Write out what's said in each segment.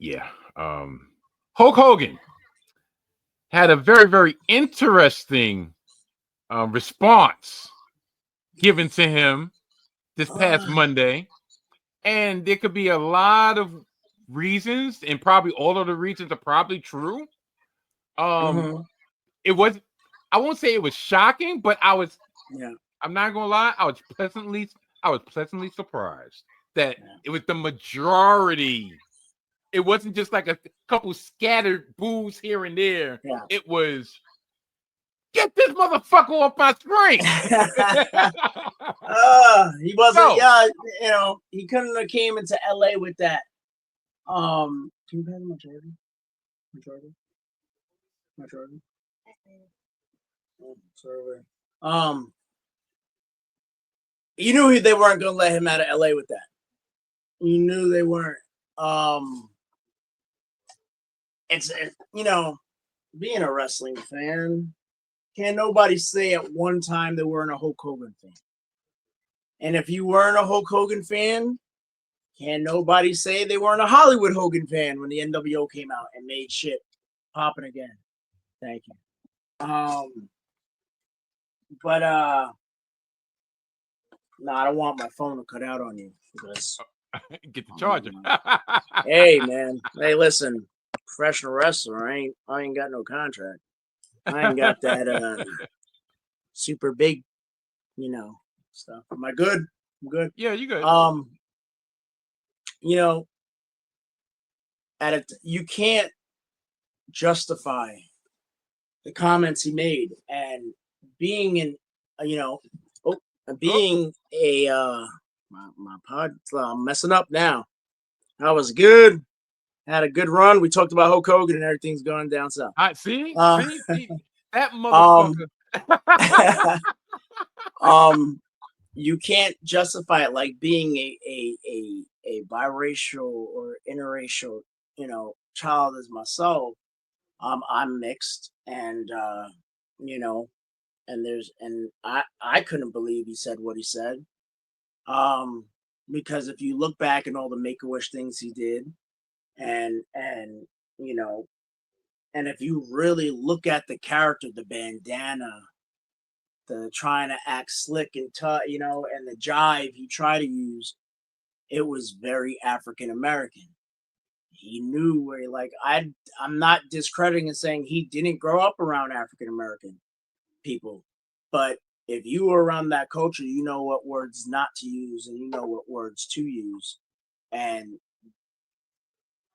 Yeah. Hulk Hogan had a very, very interesting response given to him this past Monday. And there could be a lot of reasons, and probably all of the reasons are probably true. It was, I won't say it was shocking, but I'm not gonna lie, I was pleasantly surprised that it was the majority. It wasn't just like a couple scattered boos here and there. Yeah. It was, get this motherfucker off my screen. He wasn't. Yeah, you know, he couldn't have came into LA with that. Can you pass my charger? My charger. Oh, sorry. You knew they weren't gonna let him out of LA with that. You knew they weren't. It's you know, being a wrestling fan, can't nobody say at one time they weren't a Hulk Hogan fan. And if you weren't a Hulk Hogan fan, can't nobody say they weren't a Hollywood Hogan fan when the NWO came out and made shit popping again. Thank you. But no, I don't want my phone to cut out on you because get the charger. Hey man, hey listen, professional wrestler. I ain't got no contract. I ain't got that super big, stuff. Am I good? I'm good. Yeah, you good. You can't justify the comments he made, and being in, being a my pod, I'm messing up now. I was good. Had a good run. We talked about Hulk Hogan and everything's going down south. See, that motherfucker. You can't justify it like being a biracial or interracial, child as myself. I'm mixed, and I couldn't believe he said what he said. Because if you look back and all the Make-A-Wish things he did, and if you really look at the character, the bandana, the trying to act slick and tough, and the jive he tried to use, it was very African American. He knew where I'm not discrediting and saying he didn't grow up around African American people, but if you were around that culture, you know what words not to use and you know what words to use, and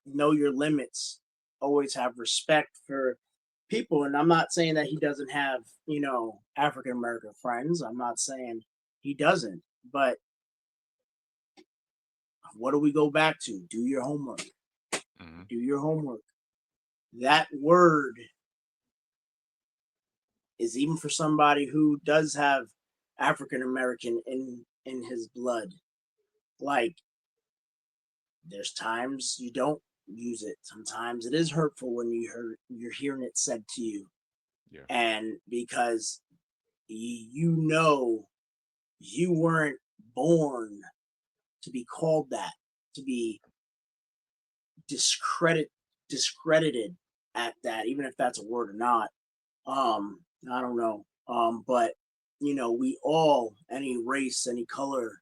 know your limits. Always have respect for people. And I'm not saying that he doesn't have, African American friends. I'm not saying he doesn't, but what do we go back to? Do your homework. Mm-hmm. Do your homework. That word is, even for somebody who does have African American in his blood, like, there's times you don't use it. Sometimes it is hurtful when you're hearing it said to you. Yeah. And because you weren't born to be called that, to be discredited at that, even if that's a word or not. I don't know. But we all, any race, any color,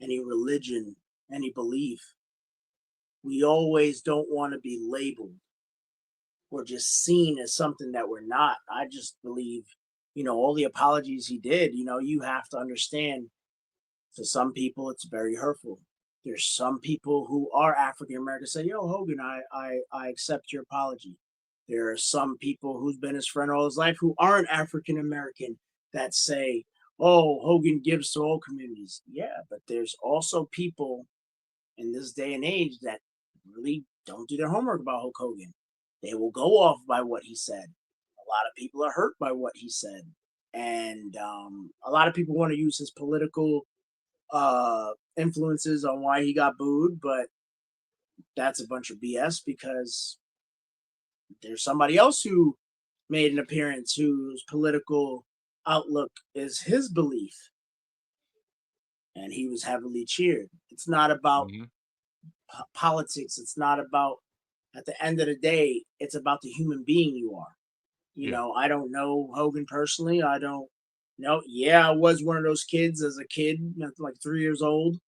any religion, any belief, we always don't want to be labeled or just seen as something that we're not. I just believe, all the apologies he did, you have to understand, to some people, it's very hurtful. There's some people who are African American say, yo, Hogan, I accept your apology. There are some people who's been his friend all his life who aren't African American that say, oh, Hogan gives to all communities. Yeah, but there's also people in this day and age that really don't do their homework about Hulk Hogan. They will go off by what he said. A lot of people are hurt by what he said. And a lot of people want to use his political influences on why he got booed, but that's a bunch of BS, because there's somebody else who made an appearance whose political outlook is his belief, and he was heavily cheered. It's not about politics. It's not about at the end of the day, it's about the human being you are. You Yeah. know, I don't know Hogan personally. I don't know. Yeah, I was one of those kids as a kid, like 3 years old.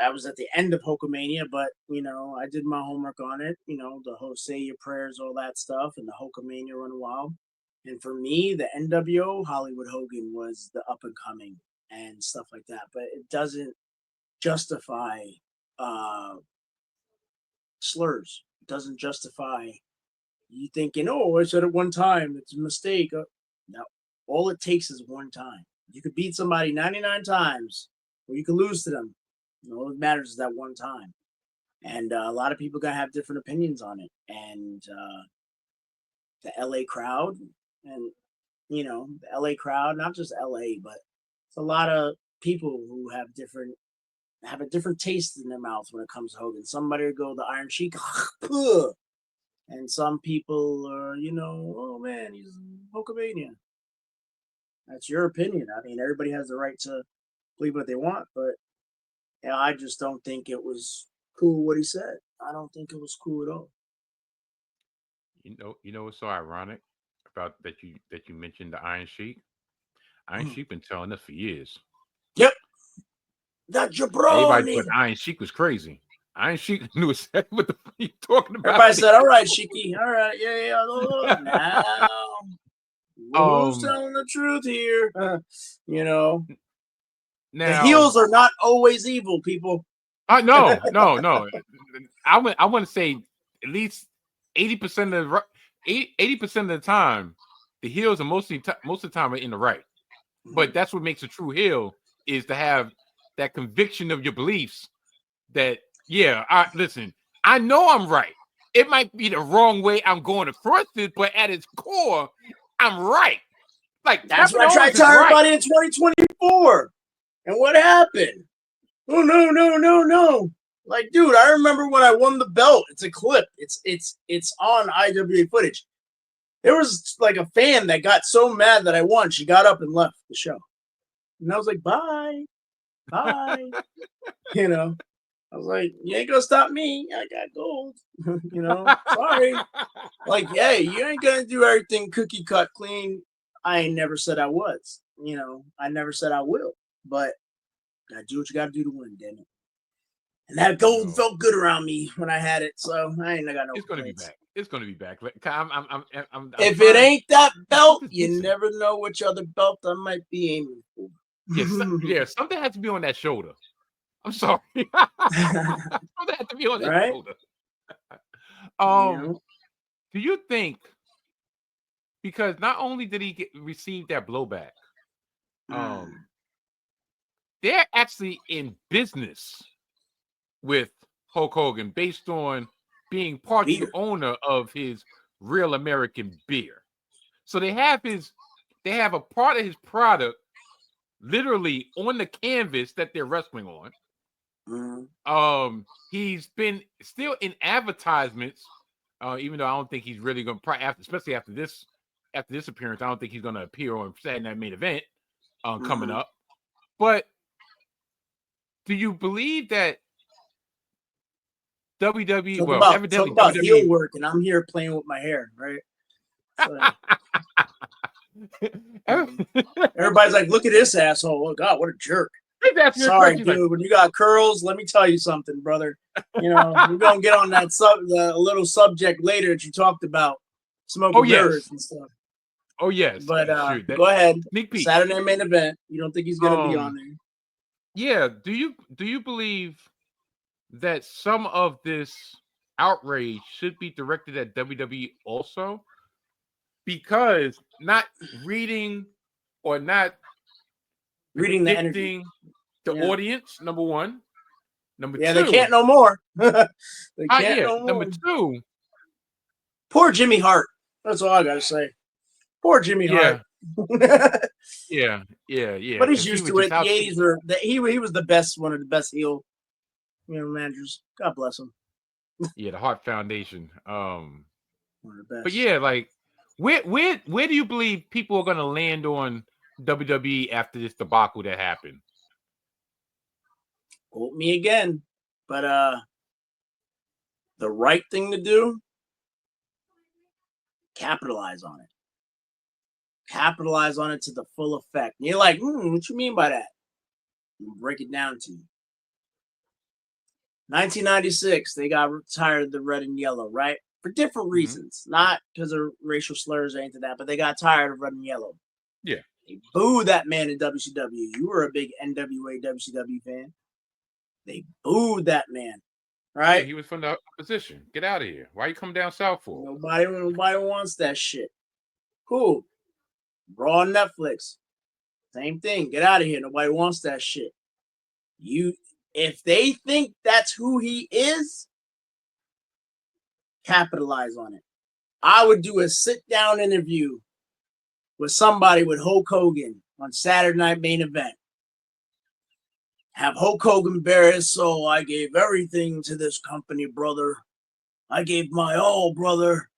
I was at the end of Hulkamania, but you know, I did my homework on it. You know, the whole say your prayers, all that stuff, and the Hulkamania Run Wild. And for me, the NWO Hollywood Hogan was the up and coming and stuff like that. But it doesn't justify uh, slurs. It doesn't justify you thinking, "Oh, I said it one time. It's a mistake." No, all it takes is one time. You could beat somebody 99 times, or you could lose to them. All that matters is that one time. And a lot of people gonna have different opinions on it. And the LA crowd, and you know, the LA crowd, not just LA, but it's a lot of people who have a different taste in their mouth when it comes to Hogan. Somebody will go the Iron Sheik, and some people are, you know, oh man, he's Hulkamania. That's your opinion. I mean, everybody has the right to believe what they want, but yeah, I just don't think it was cool what he said. I don't think it was cool at all. You know what's so ironic about that you mentioned the Iron Sheik? Iron Sheik been telling us for years. Yep, that Everybody jabroni. thought Iron Sheik was crazy. Iron Sheik knew exactly what the fuck you talking about. Everybody said, "All right, Shiki. All right, yeah. Now, who's telling the truth here?" You know, the now heels are not always evil, people. no. I want to say at least 80% of the 80% of the time, the heels are most of the time are in the right. But that's what makes a true heel is to have that conviction of your beliefs. That listen, I know I'm right. It might be the wrong way I'm going across it, but at its core, I'm right. Like That's Kevin what I tried Owens to tell is right. everybody in 2024. And what happened? Oh no. Like, dude, I remember when I won the belt. It's a clip. It's on IWA footage. There was like a fan that got so mad that I won. She got up and left the show. And I was like, bye. You know, I was like, you ain't gonna stop me. I got gold. You know, sorry. Like, hey, you ain't gonna do everything cookie cut clean. I ain't never said I was. You know, I never said I will. But gotta do what you gotta do to win, damn it. And that gold felt good around me when I had it, so I ain't got no. It's gonna be back. It's gonna be back. I'm if trying, it ain't that belt, you decent. never know which other belt I might be aiming for. Something has to be on that shoulder. I'm sorry. Something has to be on that shoulder. Do you think, because not only did he receive that blowback, they're actually in business with Hulk Hogan based on being partial owner of his Real American Beer. So they have a part of his product literally on the canvas that they're wrestling on. He's been still in advertisements, even though I don't think he's really going to, especially after this appearance, I don't think he's going to appear on Saturday Night Main Event coming up. But do you believe that WWE, evidently talk about WWE heel work, and I'm here playing with my hair, right? So, everybody's like, "Look at this asshole! Oh God, what a jerk!" Sorry, dude. Like, when you got curls, let me tell you something, brother. You know, we're gonna get on that the little subject later that you talked about, smoking mirrors and stuff. Oh yes, but go ahead. Saturday Main Event. You don't think he's gonna be on there? Yeah. Do you believe that some of this outrage should be directed at WWE also? Because not reading or not reading the energy, the audience, number one. Number two, they can't no more. They can't no more. Number two, poor Jimmy Hart. That's all I gotta say. Poor Jimmy Hart. yeah. But he's used to it. The 80s were he was the best, one of the best heel, managers. God bless him. Yeah, the Hart Foundation. But yeah, like where do you believe people are gonna land on WWE after this debacle that happened? Quote me again. But the right thing to do capitalize on it. Capitalize on it to the full effect. And you're like, what you mean by that? I'll break it down to you. 1996, they got tired of the red and yellow, right? For different reasons. Not because of racial slurs or anything like that, but they got tired of red and yellow. Yeah. They booed that man in WCW. You were a big NWA WCW fan. They booed that man, right? Yeah, he was from the opposition. Get out of here. Why you come down south for? Nobody wants that shit. Cool. Raw on Netflix. Same thing. Get out of here. Nobody wants that shit. If they think that's who he is, capitalize on it. I would do a sit-down interview with somebody with Hulk Hogan on Saturday Night Main Event. Have Hulk Hogan bare his soul. I gave everything to this company, brother. I gave my all, brother.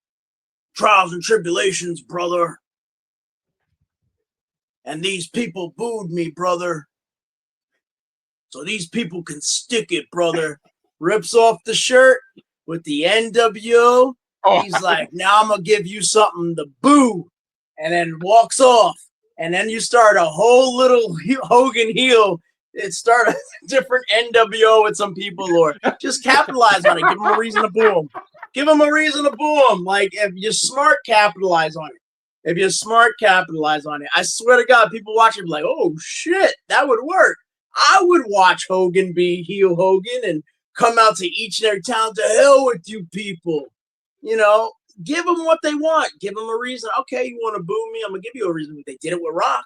Trials and tribulations, brother. And these people booed me, brother. So these people can stick it, brother. Rips off the shirt with the NWO. He's like, now I'm going to give you something to boo. And then walks off. And then you start a whole little Hogan heel. It started a different NWO with some people, or just capitalize on it. Give them a reason to boo them. Give them a reason to boo them. Like, if you're smart, capitalize on it. If you're smart, capitalize on it. I swear to God, people watching be like, oh, shit, that would work. I would watch Hogan be heel Hogan and come out to each and every town. To hell with you people. You know, give them what they want. Give them a reason. Okay, you want to boo me? I'm going to give you a reason. They did it with Rock.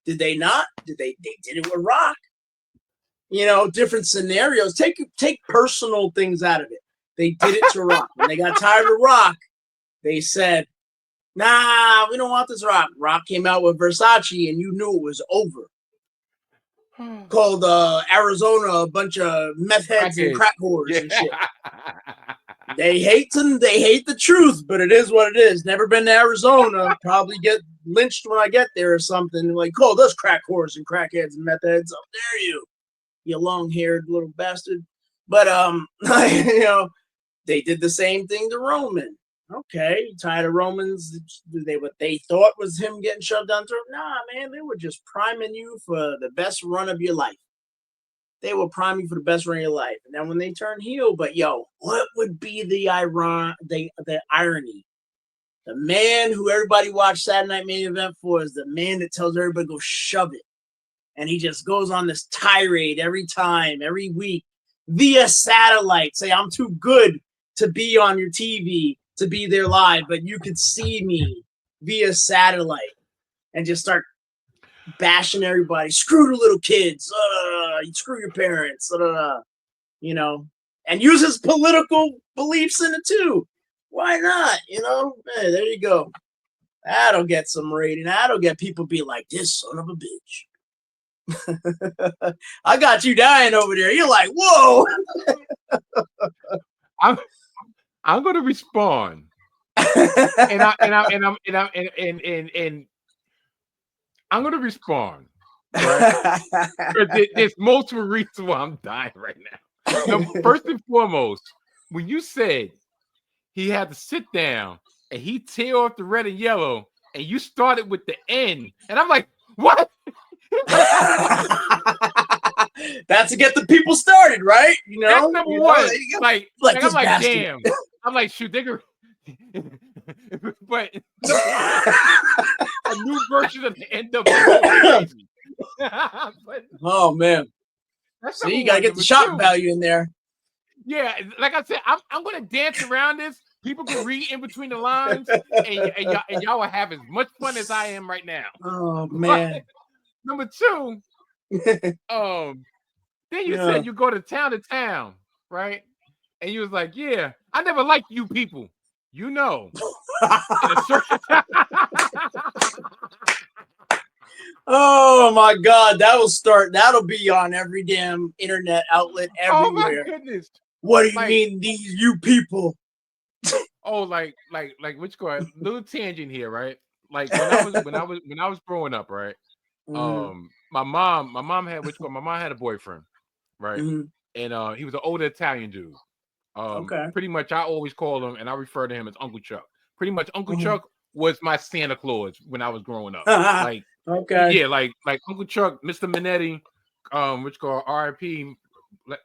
Did they not? They did it with Rock. You know, different scenarios. Take personal things out of it. They did it to Rock. When they got tired of Rock, they said, nah, we don't want this Rock. Rock came out with Versace, and you knew it was over. Called Arizona a bunch of meth heads and crack whores and shit. They hate the truth, but it is what it is. Never been to Arizona. Probably get lynched when I get there or something. Like, call those crack whores and crackheads and meth heads. How dare you long-haired little bastard. But you know, they did the same thing to Roman. Okay, tired of Romans? What they thought was him getting shoved down throat? Nah, man, they were just priming you for the best run of your life. They will prime you for the best run of your life. And then when they turn heel, but yo, what would be the irony? The man who everybody watched Saturday Night Main Event for is the man that tells everybody to go shove it. And he just goes on this tirade every time, every week, via satellite. Say, I'm too good to be on your TV, to be there live, but you could see me via satellite. And just start bashing everybody. Screw the little kids. Screw your parents. You know, and use his political beliefs in it too. Why not? You know, hey, there you go. That'll get some rating. That'll get people be like, this son of a bitch. I got you dying over there. You're like, whoa. I'm going to respond. and I'm going to respond. Right? There's multiple reasons why I'm dying right now. First and foremost, when you said he had to sit down and he tear off the red and yellow, and you started with the N, and I'm like, what? That's to get the people started, right? You know, that's number one. Like I'm like, bastard. Damn. I'm like, shoot, they could. But a new version of the NWO. But, oh man! See, you gotta get the shock value in there. Yeah, like I said, I'm gonna dance around this. People can read in between the lines, and y'all will have as much fun as I am right now. Oh man! But, number two, then you said you go to town, right? And you was like, yeah, I never liked you people. You know. Oh my God, that'll be on every damn internet outlet everywhere. Oh my goodness. What do you mean these you people? Oh, like which guy? Little tangent here, right? Like when I was growing up, right? Mm-hmm. My mom had a boyfriend, right? Mm-hmm. And he was an older Italian dude. Okay. Pretty much I always call him and I refer to him as Uncle Chuck. pretty much Uncle Chuck was my Santa Claus when I was growing up. Like, okay, yeah, like Uncle Chuck, Mr. Minetti, which called R.I.P.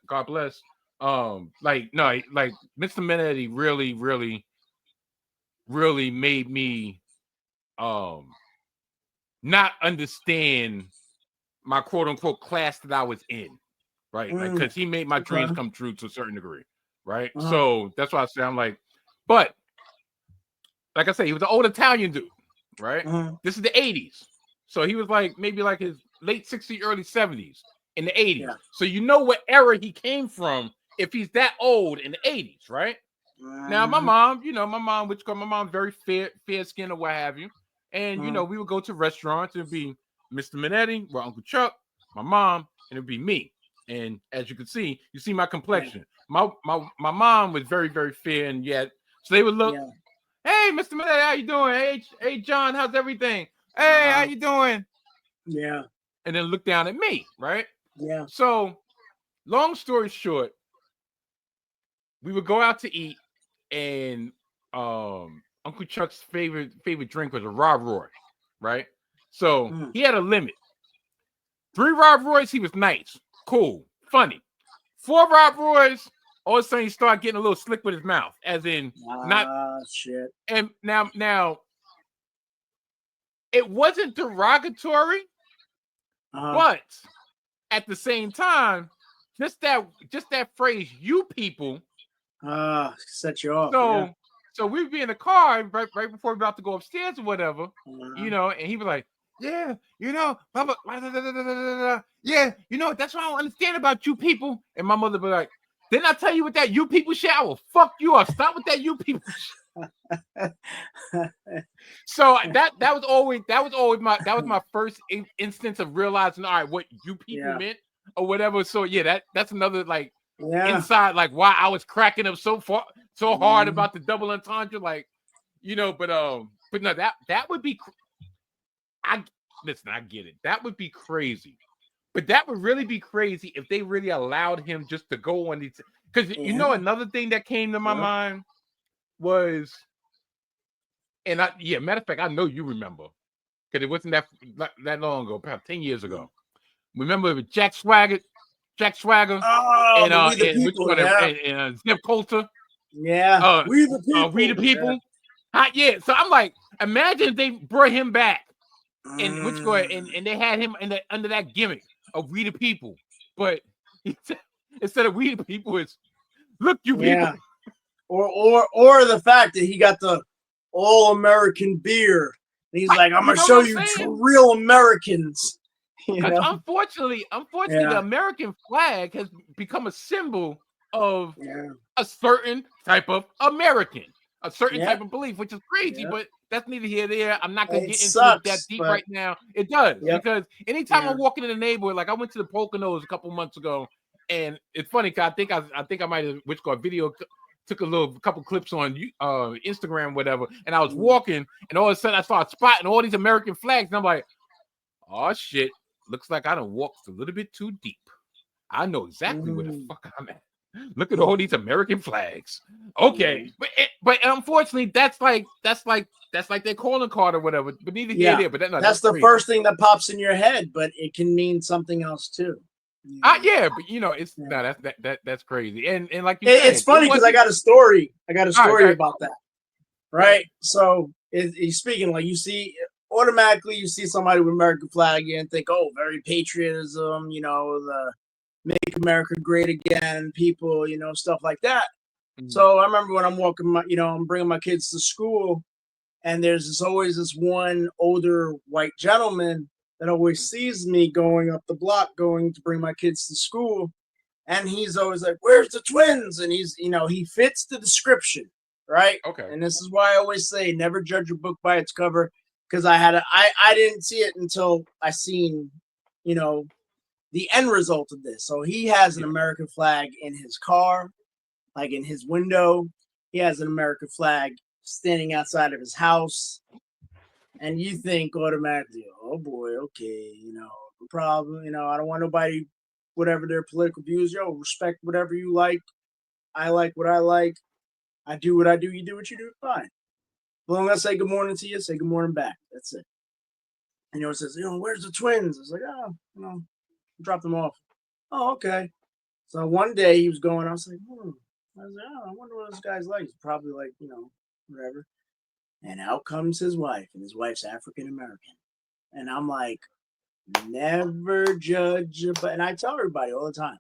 God bless. Like no, like Mr. Minetti really, really, really made me not understand my quote unquote class that I was in, right? Like, because he made my dreams come true to a certain degree, right? So that's why I say I'm like, but like I said, he was an old Italian dude, right? This is the 80s. So he was like maybe like his late 60s, early 70s in the 80s. Yeah. So you know what era he came from if he's that old in the 80s, right? Now, my mom, you know, my mom's very fair skin or what have you. And, you know, we would go to restaurants. It would be Mr. Minetti, or Uncle Chuck, my mom, and it would be me. And as you can see, you see my complexion. My mom was very, very fair. And yet, so they would look, hey, Mr. Minetti, how you doing? Hey, John, how's everything? Hey, how you doing? Yeah. And then look down at me, right? Yeah. So, long story short, we would go out to eat. And Uncle Chuck's favorite drink was a raw, right? So he had a limit. 3 raw, he was nice, cool, funny. 4 raw, all of a sudden he started getting a little slick with his mouth, as in not shit. And now it wasn't derogatory, but at the same time, just that phrase, you people, set you off. So we'd be in the car right before we were about to go upstairs or whatever, you know, and he was like, yeah, you know, blah, yeah, you know, that's what I don't understand about you people. And my mother would be like, didn't I tell you with that you people shit? I will fuck you up. Stop with that you people shit. So that was always my first instance of realizing, all right, what you people meant or whatever. So yeah, that's another like inside, like why I was cracking up so hard about the double entendre, like, you know, but no, that would be, I get it. That would be crazy, but that would really be crazy if they really allowed him just to go on these. Because you know, another thing that came to my mind was, and matter of fact, I know you remember because it wasn't that long ago, about 10 years ago. Remember with Jack Swagger, and which one? And Zip Coulter. Yeah, we the people. We the people. Yeah. So I'm like, imagine if they brought him back, and which one? And they had him under that gimmick of we the people, but instead of we the people, it's look you people. Or the fact that he got the all-American beer. And he's like, I'm gonna show you real Americans. Because unfortunately, the American flag has become a symbol of a certain type of American, a certain type of belief, which is crazy, but that's neither here nor there. I'm not going to get into it that deep right now. It does, because anytime I'm walking in the neighborhood, like I went to the Poconos a couple months ago, and it's funny because I think I might have video, took a couple clips on Instagram, whatever, and I was walking, and all of a sudden I started spotting all these American flags, and I'm like, oh shit. Looks like I done walked a little bit too deep. I know exactly where the fuck I'm at. Look at all these American flags. Okay, but unfortunately, that's like their calling card or whatever. But neither here nor there. But that's the first thing that pops in your head. But it can mean something else too. Yeah, but you know, it's that's crazy. And like you said, it's funny because I got a story. About that. Right. So he's speaking like you see. Automatically, you see somebody with American flag and think, oh, very patriotism, you know, the make America great again, people, you know, stuff like that. So I remember when I'm walking I'm bringing my kids to school, and there's always this one older white gentleman that always sees me going up the block, going to bring my kids to school. And he's always like, where's the twins? And he's, he fits the description, right? Okay. And this is why I always say, never judge a book by its cover. Because I didn't see it until I seen, the end result of this. So he has an American flag in his car, like in his window. He has an American flag standing outside of his house. And you think automatically, oh boy, okay, no problem. I don't want nobody, whatever their political views, respect whatever you like. I like what I like. I do what I do. You do what you do. Fine. Well, I'm gonna say good morning to you. Say good morning back. That's it. And it says, where's the twins? I was like, drop them off. Oh, okay. So one day he was going. I was like, I was like, I wonder what this guy's like. He's probably like, whatever. And out comes his wife, and his wife's African American. And I'm like, never judge a book. And I tell everybody all the time,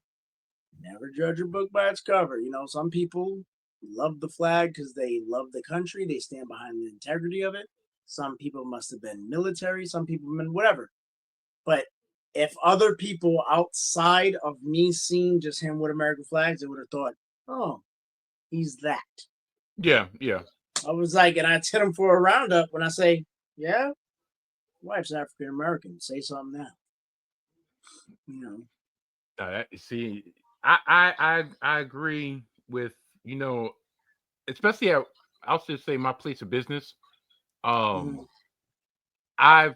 never judge a book by its cover. Some people love the flag because they love the country. They stand behind the integrity of it. Some people must have been military. Some people have been whatever. But if other people outside of me seeing just him with American flags, they would have thought, oh, he's that. Yeah, yeah. I was like, and I hit him for a roundup when I say, yeah, wife's African American. Say something now. See, I agree with, especially at, I'll just say my place of business. I've, cause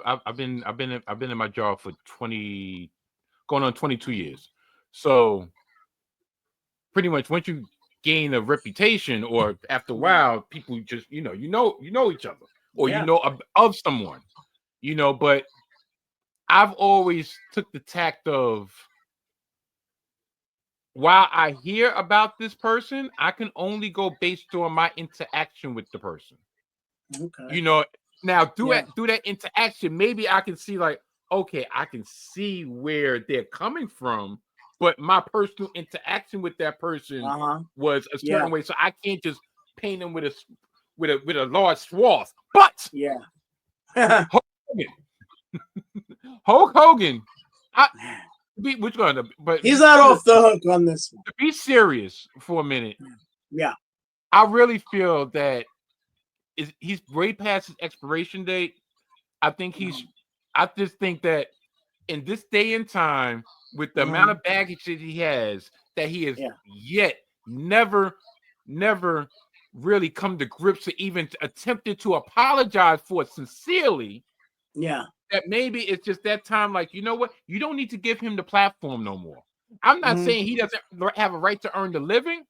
I've been in my job for going on 22 years. So pretty much once you gain a reputation, or after a while, people just, you know each other, or you know of someone, but I've always took the tact of, while I hear about this person, I can only go based on my interaction with the person. Okay. Now through that interaction, maybe I can see like, okay, I can see where they're coming from, but my personal interaction with that person was a certain way, so I can't just paint them with a large swath. But Hulk Hogan, which one? But he's not off the hook on this one. To be serious for a minute, I really feel that he's way past his expiration date. I just think that in this day and time, with the amount of baggage that he has, that he has yet never really come to grips or even attempted to apologize for it sincerely. Yeah. That maybe it's just that time, like, you know what? You don't need to give him the platform no more. I'm not saying he doesn't have a right to earn the living.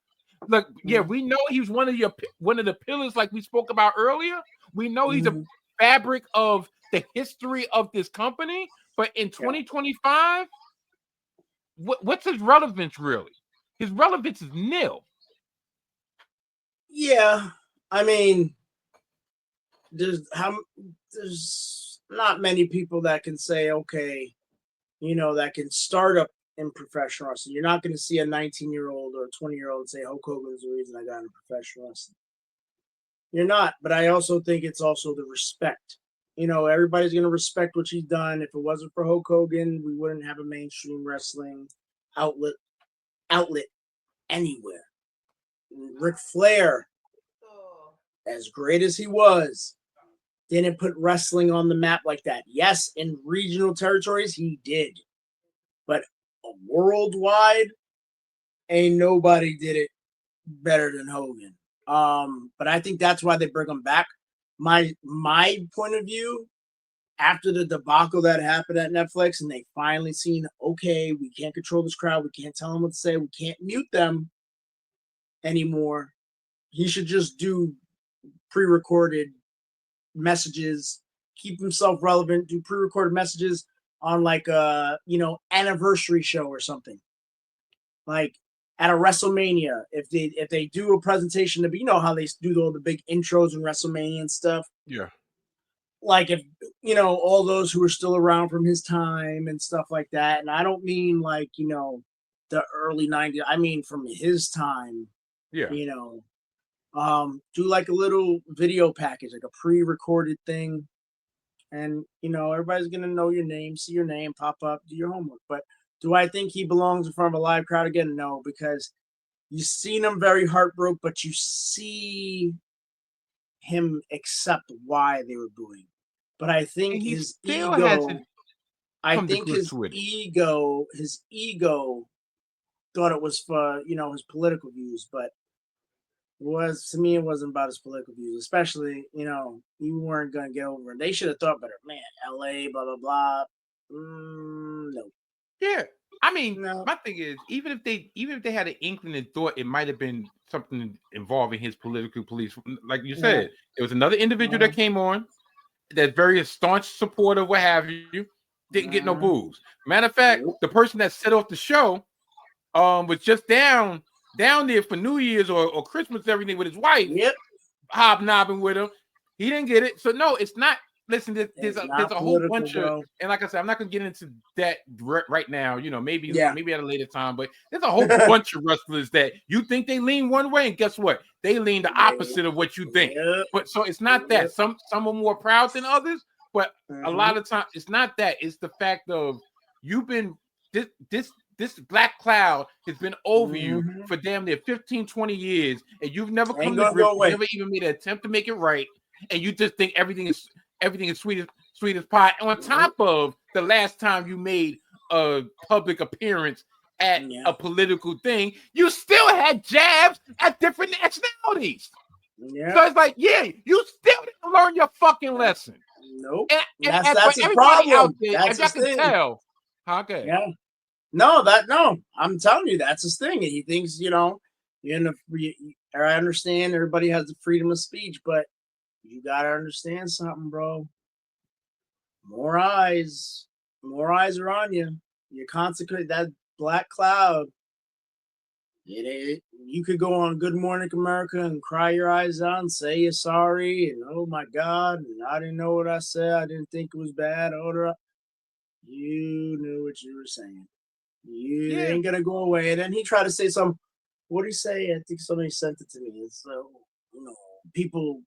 Look, we know he's one of the pillars, like we spoke about earlier. We know he's a fabric of the history of this company. But in 2025, what's his relevance really? His relevance is nil. Yeah, I mean, there's not many people that can say, okay, that can start up in professional wrestling. You're not going to see a 19-year-old or a 20-year-old say Hulk Hogan's the reason I got into professional wrestling. You're not, but I also think it's also the respect. Everybody's going to respect what he's done. If it wasn't for Hulk Hogan, we wouldn't have a mainstream wrestling outlet anywhere. Ric Flair, as great as he was, didn't put wrestling on the map like that. Yes, in regional territories, he did. But worldwide, ain't nobody did it better than Hogan. But I think that's why they bring him back. My point of view, after the debacle that happened at Netflix, and they finally seen, okay, we can't control this crowd, we can't tell them what to say, we can't mute them anymore. He should just do pre-recorded messages, keep himself relevant, do pre-recorded messages on like a anniversary show or something. Like at a WrestleMania, if they do a presentation to how they do all the big intros and WrestleMania and stuff. Yeah. Like if all those who are still around from his time and stuff like that. And I don't mean like, the early 90s. I mean from his time. Yeah. Do like a little video package, like a pre-recorded thing. And, everybody's going to know your name, see your name, pop up, do your homework. But do I think he belongs in front of a live crowd again? No, because you've seen him very heartbroken, but you see him accept why they were booing. But I think his ego, his ego thought it was for, his political views, but to me, it wasn't about his political views, especially, you weren't going to get over it. They should have thought better. Man, LA, blah, blah, blah. No. Yeah. I mean, No. my thing is, even if they had an inkling and thought it might have been something involving his political beliefs, like you said, it was another individual that came on that's very staunch supporter, what have you, didn't get no boos. Matter of fact, the person that set off the show was just down there for New Year's or Christmas, everything with his wife, hobnobbing with him. He didn't get it. So no, it's not. Listen, there's a whole bunch of, and like I said, I'm not gonna get into that right now. You know, maybe at a later time. But there's a whole bunch of wrestlers that you think they lean one way, and guess what? They lean the opposite of what you think. But so it's not that some are more proud than others, but a lot of times it's not that. It's the fact of you've been this black cloud has been over you for damn near 15, 20 years, and you've never come to grips, never even made an attempt to make it right, and you just think everything is sweet as pie. And on top of the last time you made a public appearance at a political thing, you still had jabs at different nationalities. So it's like, you still didn't learn your fucking lesson. Nope. And that's for a everybody problem. out there, That's as y'all can tell, okay. Yeah. No, I'm telling you, that's his thing. And he thinks, I understand everybody has the freedom of speech, but you gotta understand something, bro. More eyes are on you. You're consequent. That black cloud. You could go on Good Morning America and cry your eyes out and say you're sorry and oh my God, and I didn't know what I said. I didn't think it was bad. You knew what you were saying. You ain't gonna go away. And then he tried to say what did he say? I think somebody sent it to me. It's people,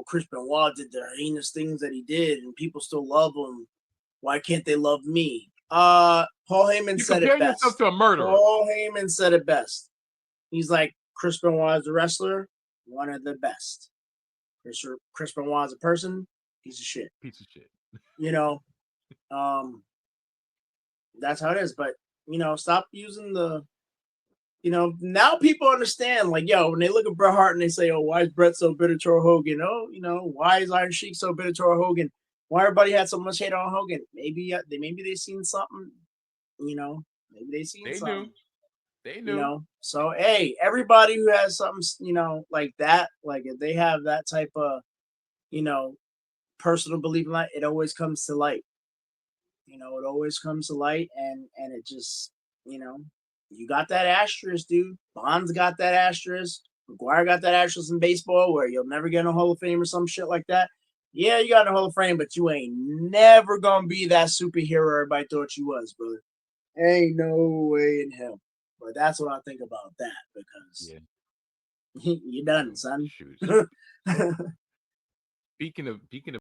Chris Benoit did the heinous things that he did, and people still love him. Why can't they love me? Paul Heyman said it best. You compare yourself to a murderer. Paul Heyman said it best. He's like, Chris Benoit is a wrestler, one of the best. Chris Benoit is a person, piece of shit. That's how it is. But stop using the. Now people understand. Like, when they look at Bret Hart and they say, "Oh, why is Bret so bitter toward Hogan? Oh, why is Iron Sheik so bitter toward Hogan? Why everybody had so much hate on Hogan? Maybe they seen something. Maybe they seen something. They knew. So hey, everybody who has something, like that, like if they have that type of, personal belief in that, it always comes to light. It always comes to light, and it just, you got that asterisk, dude. Bonds got that asterisk. McGuire got that asterisk in baseball where you'll never get in a Hall of Fame or some shit like that. Yeah, you got in a Hall of Fame, but you ain't never gonna be that superhero everybody thought you was, brother. Ain't no way in hell. But that's what I think about that, because you're done, son. Speaking of